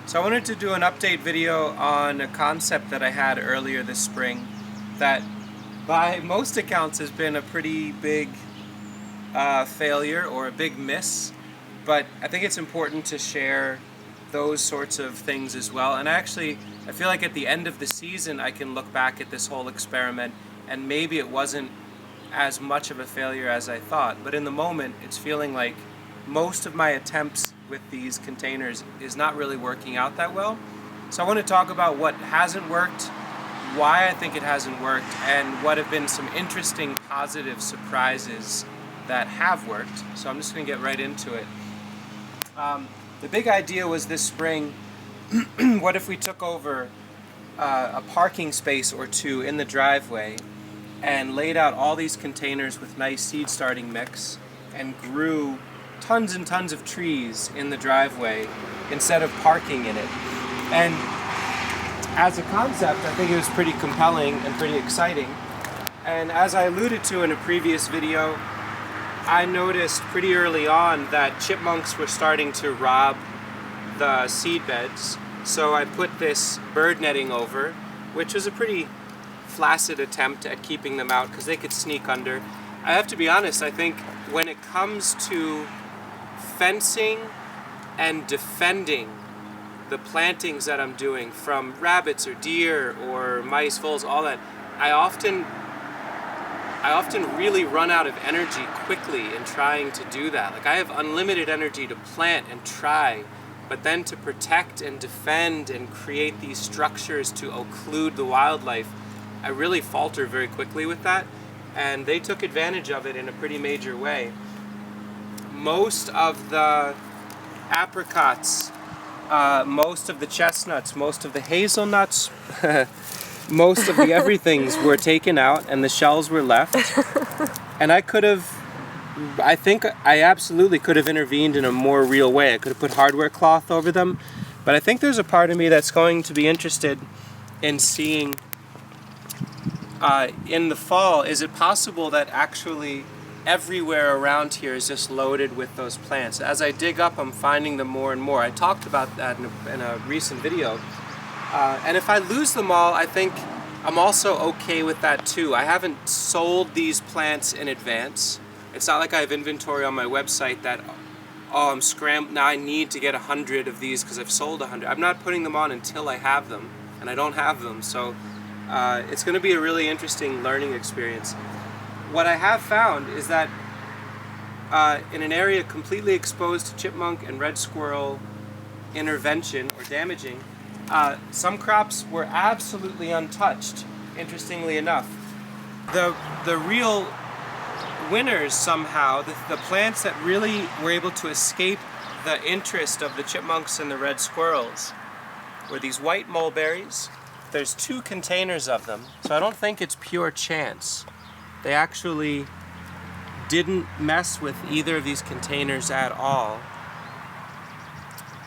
So I wanted to do an update video on a concept that I had earlier this spring that by most accounts has been a pretty big failure or a big miss, but I think it's important to share those sorts of things as well. And actually, I feel like at the end of the season I can look back at this whole experiment and maybe it wasn't as much of a failure as I thought, but in the moment it's feeling like most of my attempts with these containers is not really working out that well. So I want to talk about what hasn't worked, why I think it hasn't worked, and what have been some interesting positive surprises that have worked. So I'm just going to get right into it. The big idea was this spring, what if we took over a parking space or two in the driveway and laid out all these containers with nice seed starting mix and grew tons and tons of trees in the driveway instead of parking in it. And as a concept, I think it was pretty compelling and pretty exciting. And as I alluded to in a previous video, I noticed pretty early on that chipmunks were starting to rob the seed beds. So I put this bird netting over, which was a pretty flaccid attempt at keeping them out because they could sneak under. I have to be honest, I think when it comes to fencing and defending the plantings that I'm doing from rabbits or deer or mice, voles, all that, I often really run out of energy quickly in trying to do that. Like, I have unlimited energy to plant and try, but then to protect and defend and create these structures to occlude the wildlife, I really falter very quickly with that, and they took advantage of it in a pretty major way. Most of the apricots, most of the chestnuts, most of the hazelnuts, most of the everythings were taken out and the shells were left. And I think I absolutely could have intervened in a more real way. I could have put hardware cloth over them, but I think there's a part of me that's going to be interested in seeing in the fall, is it possible that actually everywhere around here is just loaded with those plants? As I dig up, I'm finding them more and more. I talked about that in a recent video. And if I lose them all, I think I'm also okay with that too. I haven't sold these plants in advance. It's not like I have inventory on my website that, oh, I'm scrambling, now I need to get 100 of these because I've sold 100. I'm not putting them on until I have them, and I don't have them. So it's going to be a really interesting learning experience. What I have found is that in an area completely exposed to chipmunk and red squirrel intervention or damaging, some crops were absolutely untouched, interestingly enough. The real winners somehow, the plants that really were able to escape the interest of the chipmunks and the red squirrels, were these white mulberries. There's 2 containers of them, so I don't think it's pure chance. They actually didn't mess with either of these containers at all,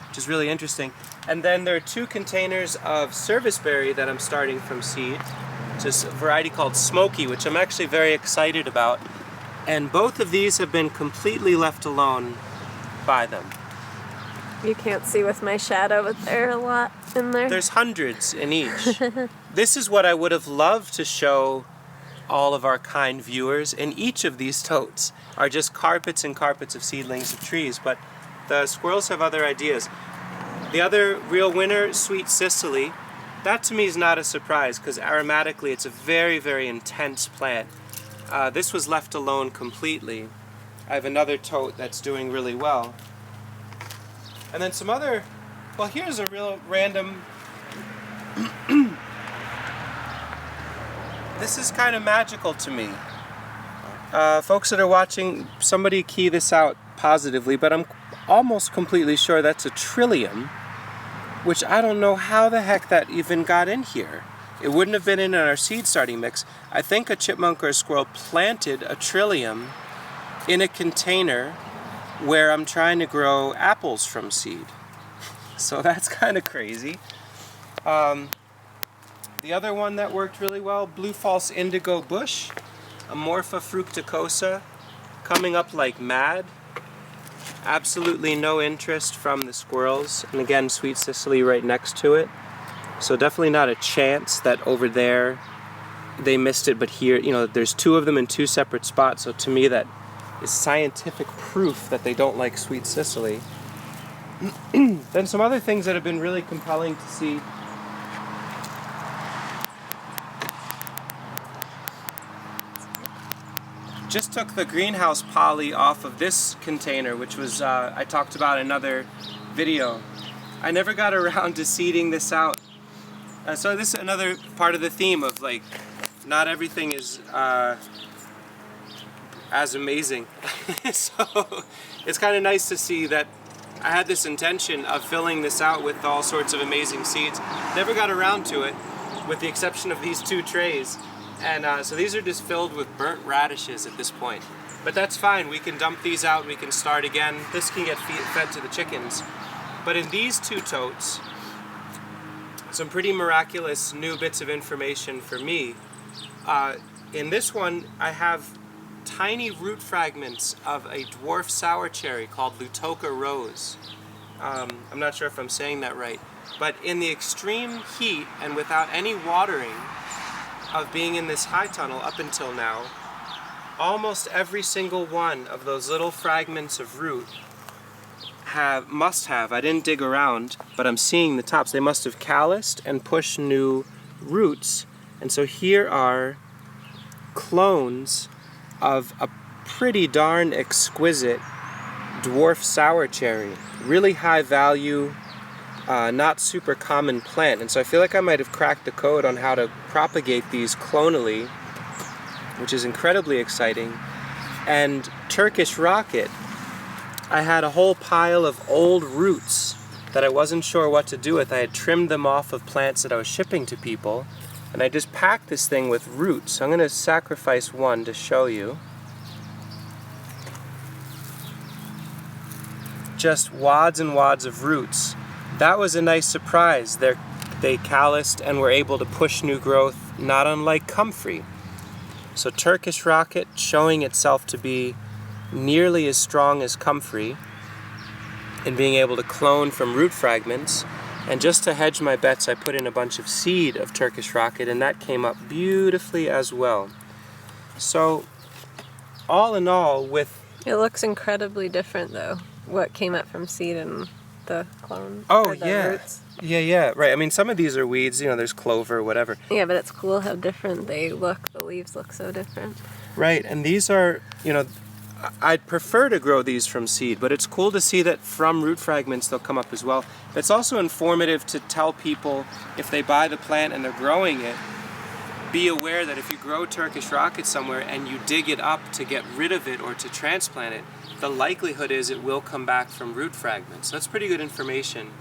which is really interesting. And then there are 2 containers of serviceberry that I'm starting from seed, just a variety called Smoky, which I'm actually very excited about. And both of these have been completely left alone by them. You can't see with my shadow, but there are a lot in there. There's hundreds in each. This is what I would have loved to show all of our kind viewers. In each of these totes are just carpets and carpets of seedlings of trees, but the squirrels have other ideas. The other real winner, Sweet Sicily, that to me is not a surprise because aromatically it's a very, very intense plant. This was left alone completely. I have another tote that's doing really well. And then some other, well, here's a real random, this is kind of magical to me. Folks that are watching, somebody key this out positively, but I'm almost completely sure that's a trillium, which I don't know how the heck that even got in here. It wouldn't have been in our seed starting mix. I think a chipmunk or a squirrel planted a trillium in a container where I'm trying to grow apples from seed. So that's kind of crazy. The other one that worked really well, Blue False Indigo Bush, Amorpha fructicosa, coming up like mad. Absolutely no interest from the squirrels, and again, Sweet Cicely right next to it. So definitely not a chance that over there they missed it, but here, you know, there's two of them in two separate spots, so to me that is scientific proof that they don't like Sweet Cicely. Then some other things that have been really compelling to see. Just took the greenhouse poly off of this container, which was, I talked about in another video. I never got around to seeding this out. So this is another part of the theme of like, not everything is as amazing. So it's kind of nice to see that I had this intention of filling this out with all sorts of amazing seeds. Never got around to it, with the exception of these two trays. And so these are just filled with burnt radishes at this point. But that's fine, we can dump these out, we can start again. This can get fed to the chickens. But in these two totes, some pretty miraculous new bits of information for me. In this one, I have tiny root fragments of a dwarf sour cherry called Lutoka rose. I'm not sure if I'm saying that right. But in the extreme heat and without any watering of being in this high tunnel up until now, almost every single one of those little fragments of root must have, I didn't dig around, but I'm seeing the tops, they must have calloused and pushed new roots. And so here are clones of a pretty darn exquisite dwarf sour cherry. Really high value, not super common plant. And so I feel like I might have cracked the code on how to propagate these clonally, which is incredibly exciting. And Turkish rocket, I had a whole pile of old roots that I wasn't sure what to do with. I had trimmed them off of plants that I was shipping to people, and I just packed this thing with roots. So I'm going to sacrifice one to show you. Just wads and wads of roots. That was a nice surprise. They calloused and were able to push new growth, not unlike comfrey. So Turkish rocket showing itself to be nearly as strong as comfrey in being able to clone from root fragments. And just to hedge my bets, I put in a bunch of seed of Turkish rocket, and that came up beautifully as well. So all in all, with... It looks incredibly different though, what came up from seed and the clone. Oh, or the yeah. roots. Yeah, right. I mean, some of these are weeds, you know, there's clover, whatever. Yeah, but it's cool how different they look. The leaves look so different. Right, and these are, you know, I'd prefer to grow these from seed, but it's cool to see that from root fragments they'll come up as well. It's also informative to tell people, if they buy the plant and they're growing it, be aware that if you grow Turkish rocket somewhere and you dig it up to get rid of it or to transplant it, the likelihood is it will come back from root fragments. That's pretty good information.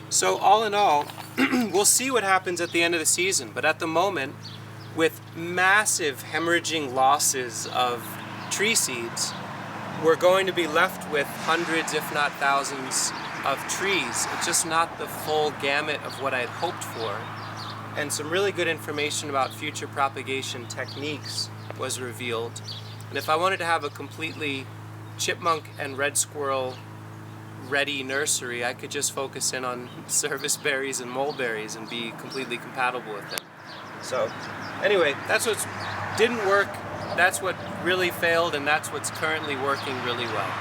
So all in all, we'll see what happens at the end of the season, but at the moment, with massive hemorrhaging losses of tree seeds, we're going to be left with hundreds, if not thousands, of trees. It's just not the full gamut of what I'd hoped for. And some really good information about future propagation techniques was revealed. And if I wanted to have a completely chipmunk and red squirrel ready nursery, I could just focus in on service berries and mulberries and be completely compatible with them. So anyway, that's what didn't work, that's what really failed, and that's what's currently working really well.